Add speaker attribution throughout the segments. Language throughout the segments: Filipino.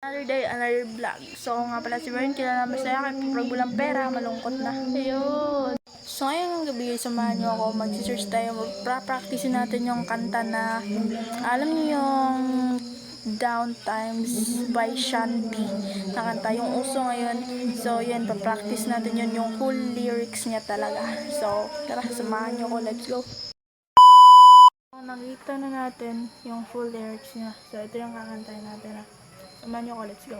Speaker 1: Another day, another vlog. So nga pala si Vern, kilala naman sa akin, pag walang pera, malungkot na. Ayun. So ngayong gabi, samahan nyo ako, mag-search tayo, mag-practice natin yung kanta na, alam niyo yung Downtimes by Shanti na kanta, yung uso ngayon. So yun, pa-practice natin yun, yung whole lyrics niya talaga. So tara, samahan nyo ako, let's go. Nakita na natin yung full lyrics niya. So ito yung kakantahin natin. Samahan nyo ako, let's go.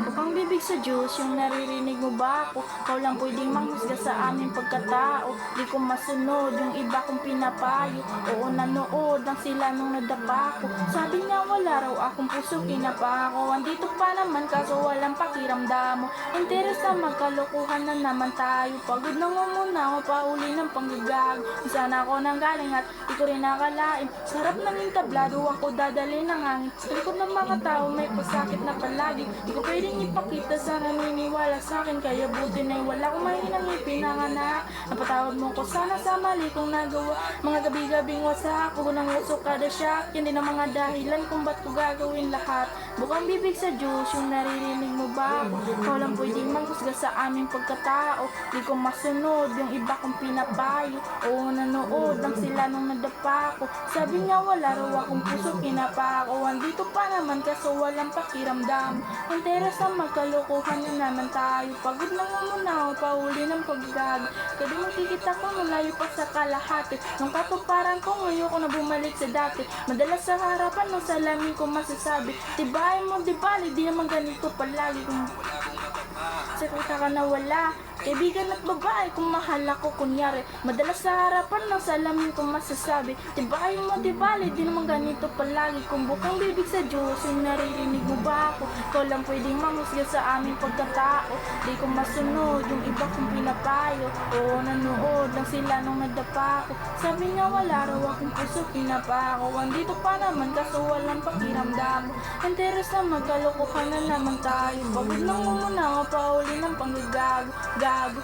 Speaker 1: Bukang bibig sa Diyos, yung naririnig mo ba ako? Ikaw lang pwedeng manghusga sa aming pagkatao. Di ko masunod yung iba kong pinapayo. Oo, nanood ang sila nung nadapa ko. Sabi niya wala raw akong puso, kinapa ako. Andito pa naman kaso walang pakiramdam mo. Interes na magkalokohan na naman tayo. Pagod na muna ako, pauli ng panggagag. Sana ako nang galing at di ko rin nakalain. Sarap ng entablado ako dadali ng hangin. Sa likod ng mga tao may pasakit na palagi. Di ko pwedeng ipakita sa naniniwala sa akin. Kaya buti na wala akong mahinang ipinanganak. Napatawad mo ko sana sa mali kong nagawa. Mga gabi-gabing wasa ako nang usok kada siya. Hindi na mga dahilan kung ba't ko gagawin lahat. Bukang bibig sa Diyos, yung naririnig mo ba ako? Ikaw lang pwedeng manghusga sa aming pagkatao. Di ko masunod yung iba kong pinapayo. Oo, nanood lang sila nung nadapa ko. Sabi niya wala raw akong puso, kinapa ako. Andito pa naman kaso walang pakiramdam. Interes na magkalokohan na naman tayo. Pagod na nga muna ako, pauli ng paggag. Kaya makikita ko malayo pa sa kalahati. Nung katuparan ko ngayon ko na bumalik sa dati. Madalas sa harapan ng salamin ko masasabi, tibahin mo, di bali, di naman ganito palagi. Kung sakita ka na wala, kaibigan at babae, kung mahal ako kunyari. Madalas sa harapan ng salamin ko masasabi, tibahin mo, di bali, di naman ganito palagi. Kung bukang bibig sa Diyos, yung naririnig mo ba ako? Ikaw lang pwedeng manghusga sa aming pagkatao. Di ko masunod yung iba kong pinapayo. Oo, nanood lang sila nung nadapa ko. Sabi niya wala raw akong puso, kinapa ako. Andito pa naman kaso walang pakiramdam. Interes na magkalokohan na naman tayo. Pagod na muna ako, pauli ng panggagago.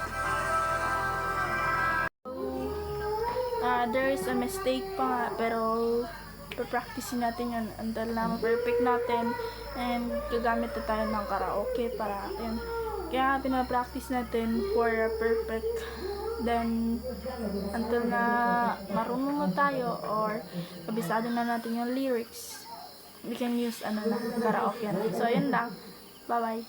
Speaker 1: There is a mistake pa nga, pero pa-practice natin yun until na perfect natin, and gagamit na tayo ng karaoke para yun. Kaya pinapractice natin for a perfect, then until na marunong na tayo or kabisado na natin yung lyrics, we can use karaoke. So yun lang, bye bye.